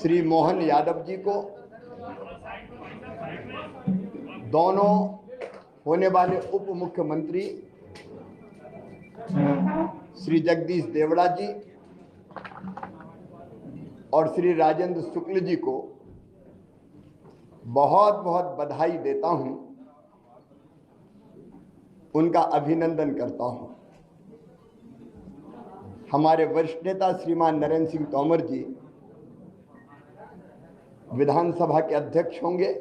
श्री मोहन यादव जी को, दोनों होने वाले उप मुख्यमंत्री श्री जगदीश देवड़ा जी और श्री राजेंद्र शुक्ल जी को बहुत बहुत बधाई देता हूं, उनका अभिनंदन करता हूं। हमारे वरिष्ठ नेता श्रीमान नरेंद्र सिंह तोमर जी विधानसभा के अध्यक्ष होंगे,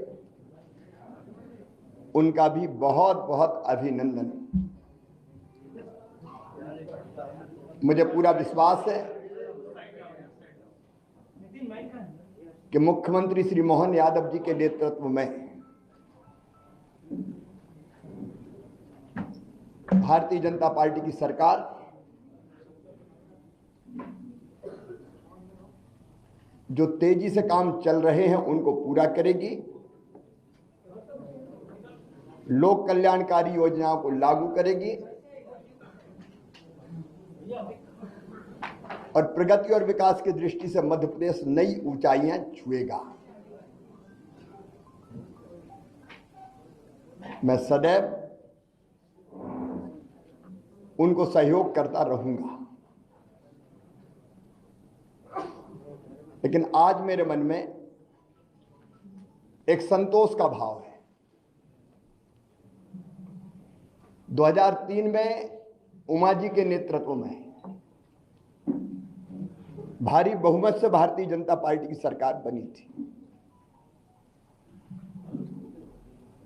उनका भी बहुत बहुत अभिनंदन। मुझे पूरा विश्वास है कि मुख्यमंत्री श्री मोहन यादव जी के नेतृत्व में भारतीय जनता पार्टी की सरकार जो तेजी से काम चल रहे हैं उनको पूरा करेगी, लोक कल्याणकारी योजनाओं को लागू करेगी और प्रगति और विकास की दृष्टि से मध्य प्रदेश नई ऊंचाइयां छुएगा। मैं सदैव उनको सहयोग करता रहूंगा, लेकिन आज मेरे मन में एक संतोष का भाव है। 2003 में उमा जी के नेतृत्व में भारी बहुमत से भारतीय जनता पार्टी की सरकार बनी थी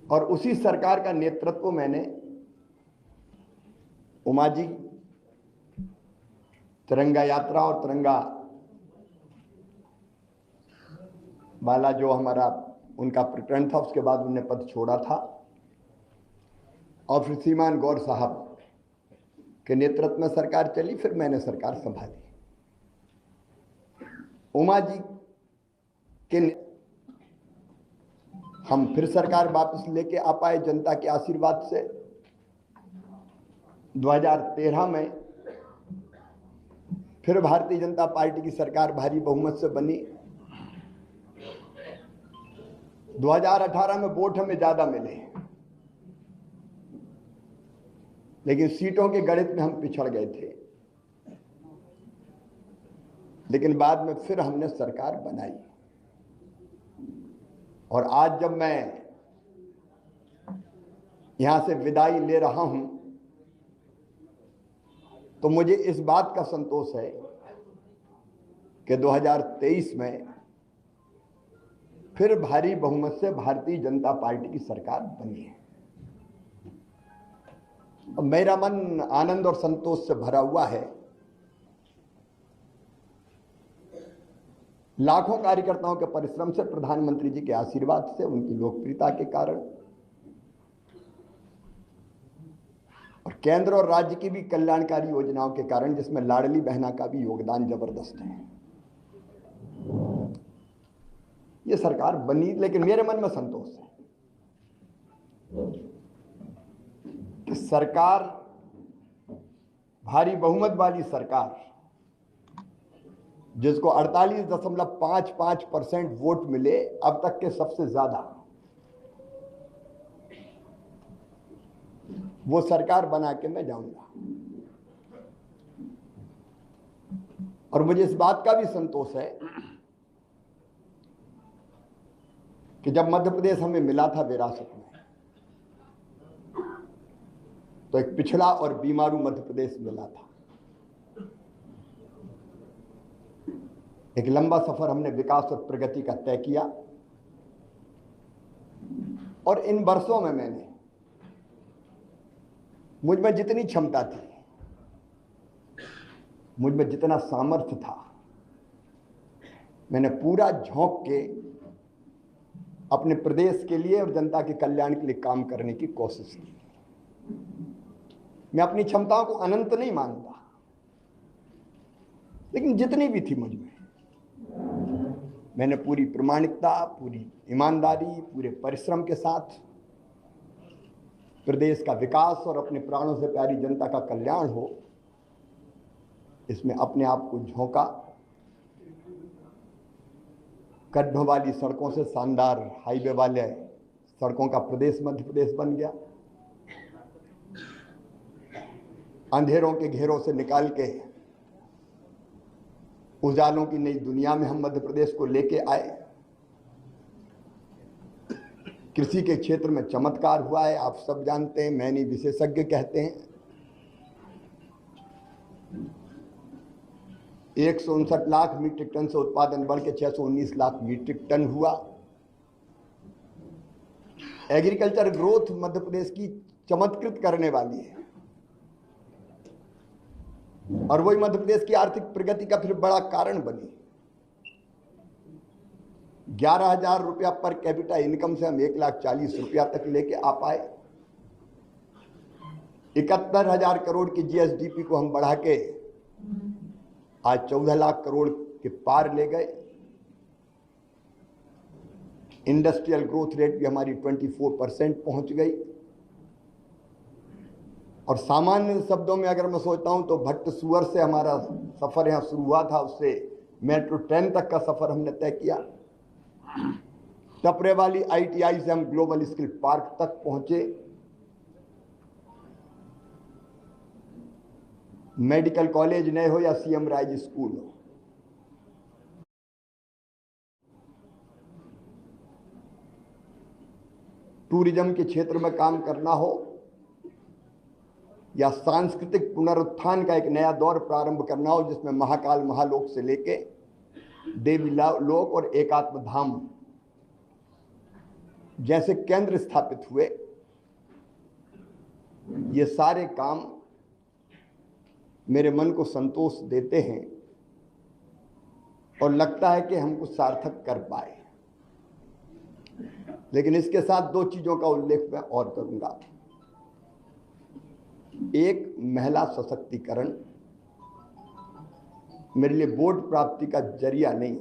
और उसी सरकार का नेतृत्व मैंने उमा जी तिरंगा यात्रा और तिरंगा वाला जो हमारा उनका प्रकरण था, उसके बाद उन्होंने पद छोड़ा था और फिर श्रीमान गौर साहब के नेतृत्व में सरकार चली, फिर मैंने सरकार संभाली। उमा जी के हम फिर सरकार वापस लेके आ पाए जनता के आशीर्वाद से। 2013 में फिर भारतीय जनता पार्टी की सरकार भारी बहुमत से बनी। 2018 में वोट हमें ज्यादा मिले, लेकिन सीटों के गणित में हम पिछड़ गए थे, लेकिन बाद में फिर हमने सरकार बनाई। और आज जब मैं यहां से विदाई ले रहा हूं तो मुझे इस बात का संतोष है कि 2023 में फिर भारी बहुमत से भारतीय जनता पार्टी की सरकार बनी है। और मेरा मन आनंद और संतोष से भरा हुआ है। लाखों कार्यकर्ताओं के परिश्रम से, प्रधानमंत्री जी के आशीर्वाद से, उनकी लोकप्रियता के कारण और केंद्र और राज्य की भी कल्याणकारी योजनाओं के कारण, जिसमें लाडली बहना का भी योगदान जबरदस्त है, ये सरकार बनी। लेकिन मेरे मन में संतोष है कि सरकार, भारी बहुमत वाली सरकार, जिसको 48.55% वोट मिले, अब तक के सबसे ज्यादा, वो सरकार बना के मैं जाऊंगा। और मुझे इस बात का भी संतोष है कि जब मध्य प्रदेश हमें मिला था विरासत में, तो एक पिछड़ा और बीमारू मध्य प्रदेश मिला था। एक लंबा सफर हमने विकास और प्रगति का तय किया और इन वर्षों में मैंने, मुझ में जितनी क्षमता थी, मुझ में जितना सामर्थ्य था, मैंने पूरा झोंक के अपने प्रदेश के लिए और जनता के कल्याण के लिए काम करने की कोशिश की। मैं अपनी क्षमताओं को अनंत नहीं मानता, लेकिन जितनी भी थी मुझ में, मैंने पूरी प्रामाणिकता, पूरी ईमानदारी, पूरे परिश्रम के साथ प्रदेश का विकास और अपने प्राणों से प्यारी जनता का कल्याण हो, इसमें अपने आप को झोंका। गड्ढों वाली सड़कों से शानदार हाईवे वाले सड़कों का प्रदेश मध्य प्रदेश बन गया। अंधेरों के घेरों से निकाल के उजालों की नई दुनिया में हम मध्य प्रदेश को लेके आए। कृषि के क्षेत्र में चमत्कार हुआ है, आप सब जानते हैं, मैं नहीं विशेषज्ञ कहते हैं। 159 लाख मीट्रिक टन से उत्पादन बढ़ के 619 लाख मीट्रिक टन हुआ। एग्रीकल्चर ग्रोथ मध्य प्रदेश की चमत्कृत करने वाली है और वही मध्य प्रदेश की आर्थिक प्रगति का फिर बड़ा कारण बनी। 11,000 रुपया पर कैपिटा इनकम से हम 1,40,000 रुपया तक लेके आ पाए। 71,000 करोड़ की जीएसडीपी को हम बढ़ा के आज 14 लाख करोड़ के पार ले गए। इंडस्ट्रियल ग्रोथ रेट भी हमारी 24% पहुंच गई। और सामान्य शब्दों में अगर मैं सोचता हूं तो भट्ट सुअर से हमारा सफर यहां शुरू हुआ था, उससे मेट्रो ट्रेन तक का सफर हमने तय किया। टपरे वाली आईटीआई से हम ग्लोबल स्किल पार्क तक पहुंचे। मेडिकल कॉलेज नए हो या सीएम राइज स्कूल हो, टूरिज्म के क्षेत्र में काम करना हो या सांस्कृतिक पुनरुत्थान का एक नया दौर प्रारंभ करना हो जिसमें महाकाल महालोक से लेके देवी लोक और एकात्म धाम जैसे केंद्र स्थापित हुए, ये सारे काम मेरे मन को संतोष देते हैं और लगता है कि हम कुछ सार्थक कर पाए। लेकिन इसके साथ दो चीजों का उल्लेख मैं और करूंगा। एक, महिला सशक्तिकरण मेरे लिए वोट प्राप्ति का जरिया नहीं,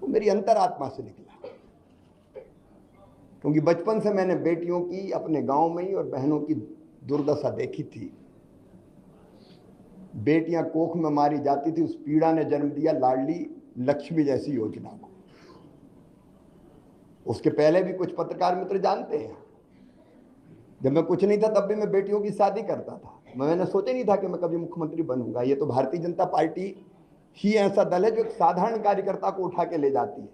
वो मेरी अंतरात्मा से निकला। क्योंकि बचपन से मैंने बेटियों की अपने गांव में ही और बहनों की दुर्दशा देखी थी। बेटियां कोख में मारी जाती थी, उस पीड़ा ने जन्म दिया लाडली लक्ष्मी जैसी योजना को। उसके पहले भी कुछ पत्रकार मित्र जानते हैं, जब मैं कुछ नहीं था तब भी मैं बेटियों की शादी करता था। मैंने सोचा नहीं था कि मैं कभी मुख्यमंत्री बनूंगा। ये तो भारतीय जनता पार्टी ही ऐसा दल है जो एक साधारण कार्यकर्ता को उठा के ले जाती है।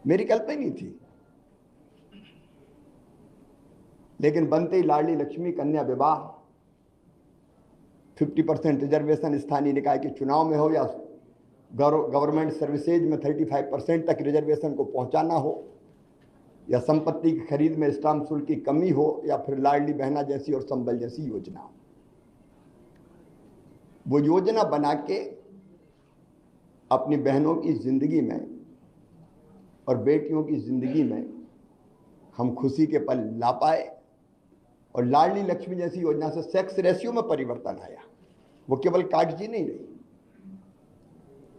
मेरी कल्पना नहीं थी, लेकिन बनते ही लाडली लक्ष्मी, कन्या विवाह, 50% रिजर्वेशन स्थानीय निकाय के चुनाव में हो या गवर्नमेंट सर्विसेज में 35% तक रिजर्वेशन को पहुंचाना हो, या संपत्ति की खरीद में स्टाम्प शुल्क की कमी हो, या फिर लाडली बहना जैसी और संबल जैसी योजना। वो योजना बना के अपनी बहनों की जिंदगी में और बेटियों की जिंदगी में हम खुशी के पल ला पाए। और लाडली लक्ष्मी जैसी योजना से सेक्स रेशियो में परिवर्तन आया, वो केवल कागजी नहीं रही।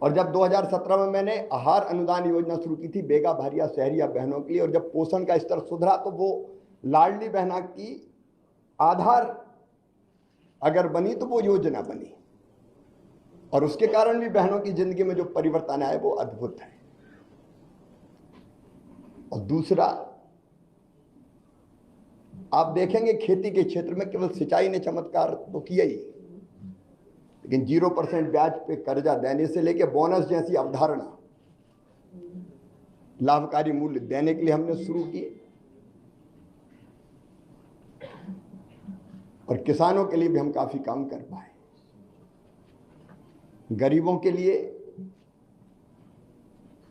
और जब 2017 में मैंने आहार अनुदान योजना शुरू की थी बेगा भारिया शहरिया बहनों के लिए, और जब पोषण का स्तर सुधरा तो वो लाडली बहना की आधार अगर बनी तो वो योजना बनी, और उसके कारण भी बहनों की जिंदगी में जो परिवर्तन आया वो अद्भुत है। और दूसरा, आप देखेंगे खेती के क्षेत्र में केवल सिंचाई ने चमत्कार तो किया ही, लेकिन 0% ब्याज पे कर्जा देने से लेके बोनस जैसी अवधारणा लाभकारी मूल्य देने के लिए हमने शुरू किए। और किसानों के लिए भी हम काफी काम कर पाए। गरीबों के लिए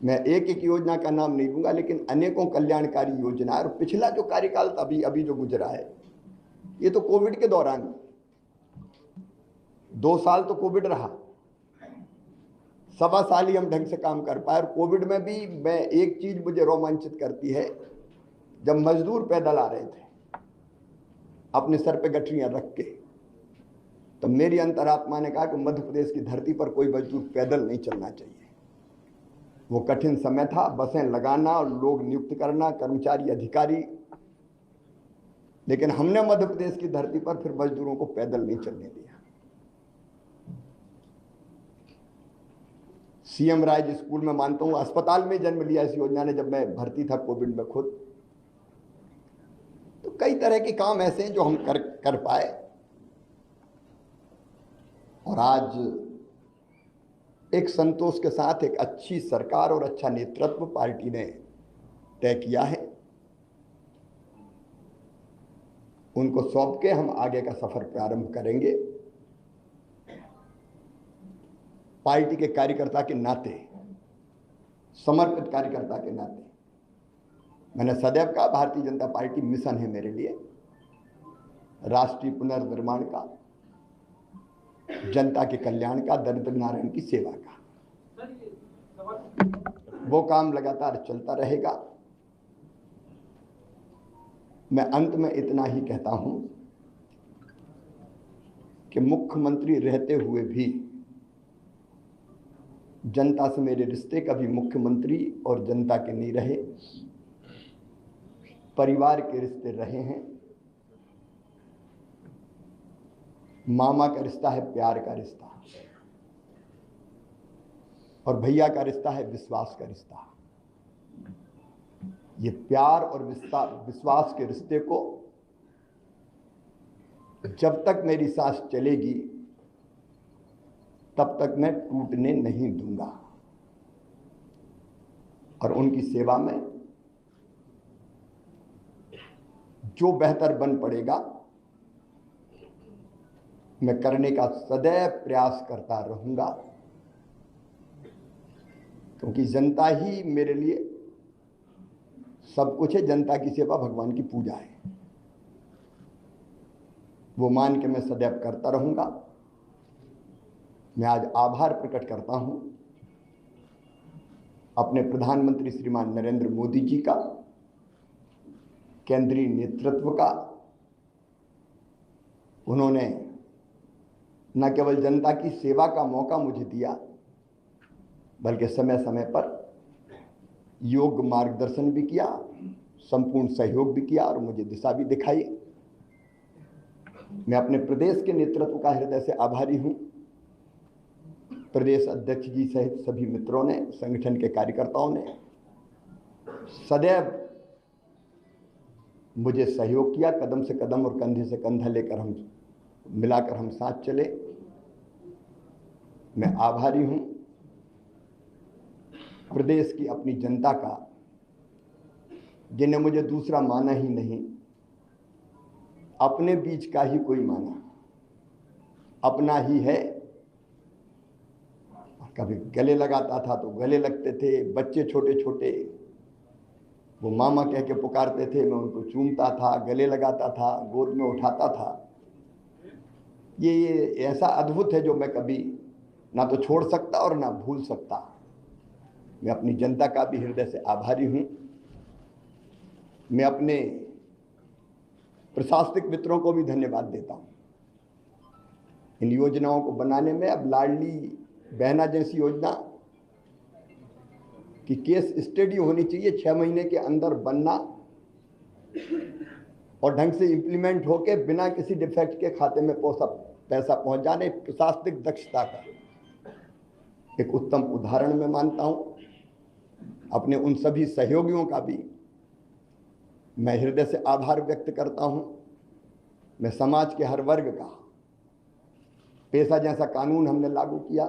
मैं एक एक योजना का नाम नहीं लूंगा, लेकिन अनेकों कल्याणकारी योजना। और पिछला जो कार्यकाल अभी जो गुजरा है, ये तो कोविड के दौरान 2 साल तो कोविड रहा, 1.25 साल ही हम ढंग से काम कर पाए। और कोविड में भी मैं एक चीज मुझे रोमांचित करती है, जब मजदूर पैदल आ रहे थे अपने सर पे गठरियां रख के, तो मेरी अंतरात्मा ने कहा कि मध्य प्रदेश की धरती पर कोई मजदूर पैदल नहीं चलना चाहिए। वो कठिन समय था, बसें लगाना और लोग नियुक्त करना, कर्मचारी अधिकारी, लेकिन हमने मध्य प्रदेश की धरती पर फिर मजदूरों को पैदल नहीं चलने दिया। सीएम राज स्कूल में मानता हूं, अस्पताल में जन्म लिया इस योजना ने जब मैं भर्ती था कोविड में खुद। तो कई तरह के काम ऐसे हैं जो हम कर पाए, और आज एक संतोष के साथ एक अच्छी सरकार और अच्छा नेतृत्व पार्टी ने तय किया है। उनको सौंप के हम आगे का सफर प्रारंभ करेंगे। पार्टी के कार्यकर्ता के नाते, समर्पित कार्यकर्ता के नाते, मैंने सदैव कहा भारतीय जनता पार्टी मिशन है मेरे लिए, राष्ट्रीय पुनर्निर्माण का, जनता के कल्याण का, दरिद्र नारायण की सेवा का। वो काम लगातार चलता रहेगा। मैं अंत में इतना ही कहता हूं कि मुख्यमंत्री रहते हुए भी जनता से मेरे रिश्ते कभी मुख्यमंत्री और जनता के नहीं रहे, परिवार के रिश्ते रहे हैं। मामा का रिश्ता है प्यार का रिश्ता, और भैया का रिश्ता है विश्वास का रिश्ता। ये प्यार और विश्वास के रिश्ते को जब तक मेरी सांस चलेगी तब तक मैं टूटने नहीं दूंगा, और उनकी सेवा में जो बेहतर बन पड़ेगा मैं करने का सदैव प्रयास करता रहूंगा, क्योंकि जनता ही मेरे लिए सब कुछ है। जनता की सेवा भगवान की पूजा है, वो मान के मैं सदैव करता रहूंगा। मैं आज आभार प्रकट करता हूं अपने प्रधानमंत्री श्रीमान नरेंद्र मोदी जी का, केंद्रीय नेतृत्व का। उन्होंने न केवल जनता की सेवा का मौका मुझे दिया, बल्कि समय समय पर योग्य मार्गदर्शन भी किया, संपूर्ण सहयोग भी किया और मुझे दिशा भी दिखाई। मैं अपने प्रदेश के नेतृत्व का हृदय से आभारी हूं। प्रदेश अध्यक्ष जी सहित सभी मित्रों ने, संगठन के कार्यकर्ताओं ने सदैव मुझे सहयोग किया, कदम से कदम और कंधे से कंधा लेकर हम मिलाकर हम साथ चले। मैं आभारी हूं प्रदेश की अपनी जनता का, जिन्हें मुझे दूसरा माना ही नहीं, अपने बीच का ही कोई माना, अपना ही है। कभी गले लगाता था तो गले लगते थे, बच्चे छोटे छोटे वो मामा कह के पुकारते थे, मैं उनको चूमता था, गले लगाता था, गोद में उठाता था। ये ऐसा अद्भुत है जो मैं कभी ना तो छोड़ सकता और ना भूल सकता। मैं अपनी जनता का भी हृदय से आभारी हूं। मैं अपने प्रशासनिक मित्रों को भी धन्यवाद देता हूं इन योजनाओं को बनाने में। अब लाडली बहना जैसी योजना की केस स्टडी होनी चाहिए, 6 महीने के अंदर बनना और ढंग से इंप्लीमेंट होके बिना किसी डिफेक्ट के खाते में पैसा पहुंच जाने। प्रशासनिक दक्षता का एक उत्तम उदाहरण मैं मानता हूं। अपने उन सभी सहयोगियों का भी मैं हृदय से आभार व्यक्त करता हूं। मैं समाज के हर वर्ग का, पेशा जैसा कानून हमने लागू किया,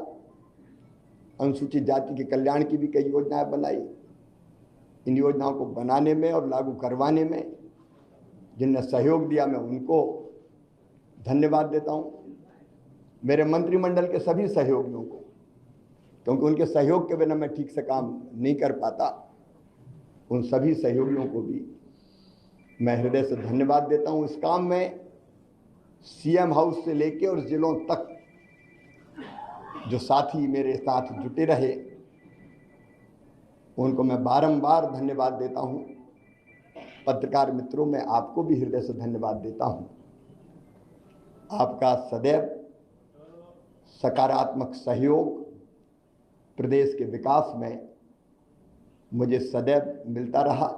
अनुसूचित जाति के कल्याण की भी कई योजनाएं बनाई। इन योजनाओं को बनाने में और लागू करवाने में जिनने सहयोग दिया, मैं उनको धन्यवाद देता हूं। मेरे मंत्रिमंडल के सभी सहयोगियों को, क्योंकि उनके सहयोग के बिना मैं ठीक से काम नहीं कर पाता, उन सभी सहयोगियों को भी मैं हृदय से धन्यवाद देता हूं। इस काम में सीएम हाउस से लेके और जिलों तक जो साथी मेरे साथ जुटे रहे, उनको मैं बारंबार धन्यवाद देता हूं। पत्रकार मित्रों, मैं आपको भी हृदय से धन्यवाद देता हूं। आपका सदैव सकारात्मक सहयोग प्रदेश के विकास में मुझे सदैव मिलता रहा।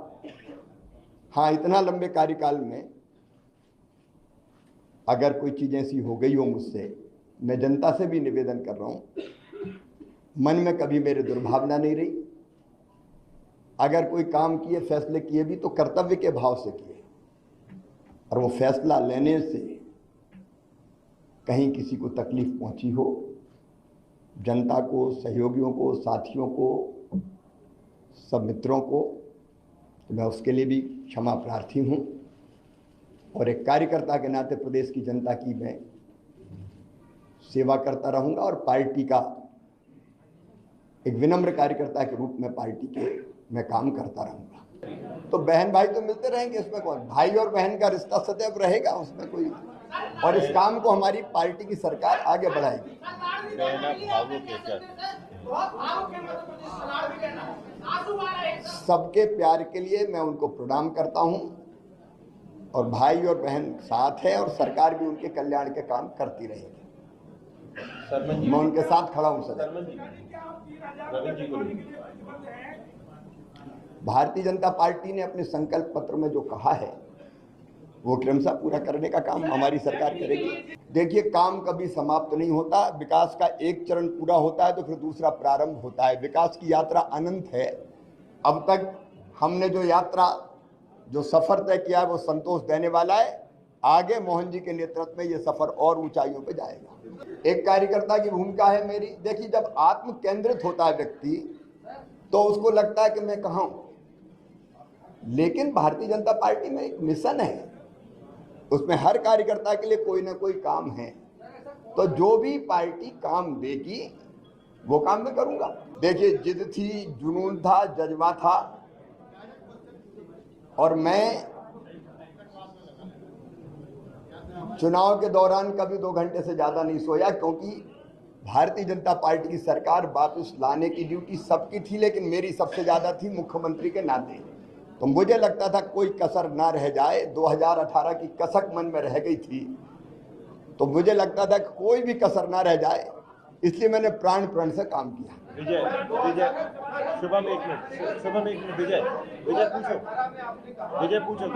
हाँ, इतना लंबे कार्यकाल में अगर कोई चीज़ ऐसी हो गई हो मुझसे, मैं जनता से भी निवेदन कर रहा हूँ, मन में कभी मेरे दुर्भावना नहीं रही। अगर कोई काम किए, फैसले किए भी तो कर्तव्य के भाव से किए, और वो फैसला लेने से कहीं किसी को तकलीफ पहुंची हो, जनता को, सहयोगियों को, साथियों को, सब मित्रों को, तो मैं उसके लिए भी क्षमा प्रार्थी हूं। और एक कार्यकर्ता के नाते प्रदेश की जनता की मैं सेवा करता रहूंगा और पार्टी का एक विनम्र कार्यकर्ता के रूप में पार्टी के मैं काम करता रहूंगा। तो बहन भाई तो मिलते रहेंगे, इसमें कौन, भाई और बहन का रिश्ता सदैव रहेगा, उसमें कोई। और इस काम को हमारी पार्टी की सरकार आगे बढ़ाएगी। सबके प्यार के लिए मैं उनको प्रणाम करता हूं, और भाई और बहन साथ है, और सरकार भी उनके कल्याण के काम करती रहेगी। मैं उनके साथ खड़ा हूं सर। भारतीय जनता पार्टी ने अपने संकल्प पत्र में जो कहा है वो क्रमशः पूरा करने का काम हमारी सरकार करेगी। देखिए, काम कभी समाप्त नहीं होता। विकास का एक चरण पूरा होता है तो फिर दूसरा प्रारंभ होता है। विकास की यात्रा अनंत है। अब तक हमने जो यात्रा, जो सफर तय किया है वो संतोष देने वाला है। आगे मोहन जी के नेतृत्व में ये सफर और ऊंचाइयों पे जाएगा। एक कार्यकर्ता की भूमिका है मेरी। देखिए, जब आत्म केंद्रित होता है व्यक्ति तो उसको लगता है कि मैं कहाँ हूं, लेकिन भारतीय जनता पार्टी में एक मिशन है, उसमें हर कार्यकर्ता के लिए कोई ना कोई काम है। तो जो भी पार्टी काम देगी वो काम मैं करूंगा। देखिए, जिद थी, जुनून था, जज्बा था, और मैं चुनाव के दौरान कभी 2 घंटे से ज्यादा नहीं सोया, क्योंकि भारतीय जनता पार्टी की सरकार वापस लाने की ड्यूटी सबकी थी, लेकिन मेरी सबसे ज्यादा थी मुख्यमंत्री के नाते। तो मुझे लगता था कोई कसर ना रह जाए। 2018 की कसक मन में रह गई थी, तो मुझे लगता था कि कोई भी कसर ना रह जाए, इसलिए मैंने प्राण प्रण से काम किया। विजय, शुभम एक मिनट, विजय पूछो।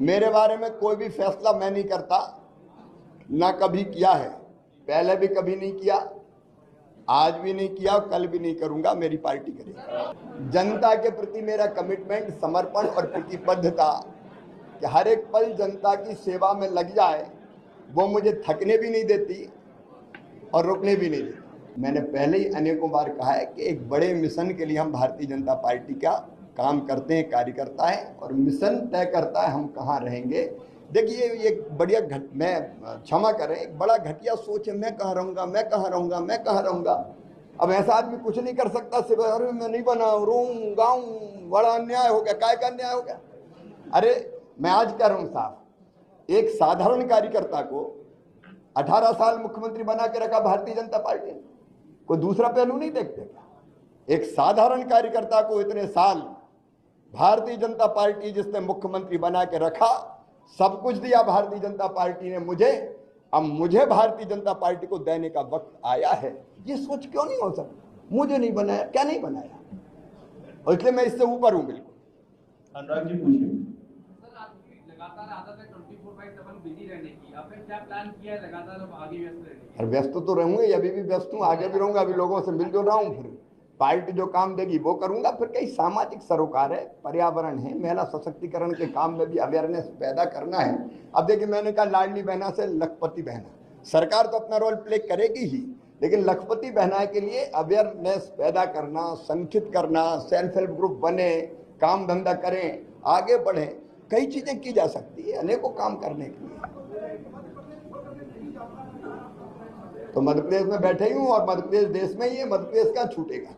मेरे बारे में कोई भी फैसला मैं नहीं करता, ना कभी किया है, पहले भी कभी नहीं किया, आज भी नहीं किया, कल भी नहीं करूंगा। मेरी पार्टी करेगी। जनता के प्रति मेरा कमिटमेंट, समर्पण और प्रतिबद्धता कि हर एक पल जनता की सेवा में लग जाए, वो मुझे थकने भी नहीं देती और रुकने भी नहीं देती। मैंने पहले ही अनेकों बार कहा है कि एक बड़े मिशन के लिए हम भारतीय जनता पार्टी का काम करते हैं, कार्यकर्ता है, और मिशन तय करता है हम कहाँ रहेंगे। देखिए, ये बढ़िया मैं क्षमा करें, एक बड़ा घटिया सोच है, मैं कहाँ रहूँगा, मैं कहाँ रहूँगा, मैं कहाँ रहूँगा। अब ऐसा आदमी कुछ नहीं कर सकता, सिर्फ अरे मैं नहीं बना, रोऊं गाऊं, बड़ा अन्याय हो गया। काय का अन्याय हो गया? अरे मैं आज कह रहा हूँ साहब, एक साधारण कार्यकर्ता को 18 साल मुख्यमंत्री बना के रखा भारतीय जनता पार्टी ने। कोई दूसरा पहलू नहीं देखते क्या? एक साधारण कार्यकर्ता को इतने साल भारतीय जनता पार्टी जिसने मुख्यमंत्री बना के रखा, सब कुछ दिया भारतीय जनता पार्टी ने मुझे, अब मुझे भारतीय जनता पार्टी को देने का वक्त आया है। ये सोच क्यों नहीं हो सकती? मुझे नहीं बनाया, क्या नहीं बनाया, और इसलिए मैं इससे ऊपर हूं बिल्कुल। अनुराग जी पूछिए। लगातार आदत है 24/7 बिजी रहने की, आपने क्या प्लान किया है लगातार अब आगे व्यस्त रहने की? और व्यस्त तो रहूंगा, अभी भी व्यस्त हूँ, आगे भी रहूंगा। अभी लोगों से मिल जो रहा हूँ, फिर पार्टी जो काम देगी वो करूंगा। फिर कई सामाजिक सरोकार है, पर्यावरण है, महिला सशक्तिकरण के काम में भी अवेयरनेस पैदा करना है। अब देखिए, मैंने कहा लाडली बहना से लखपति बहना, सरकार तो अपना रोल प्ले करेगी ही, लेकिन लखपति बहना के लिए अवेयरनेस पैदा करना, संगठित करना, सेल्फ हेल्प ग्रुप बने, काम धंधा करें, आगे बढ़े, कई चीजें की जा सकती है अनेकों काम करने के लिए। तो मध्य प्रदेश में बैठे ही हूँ, और मध्य प्रदेश देश में ही है, मध्य प्रदेश क्या छूटेगा।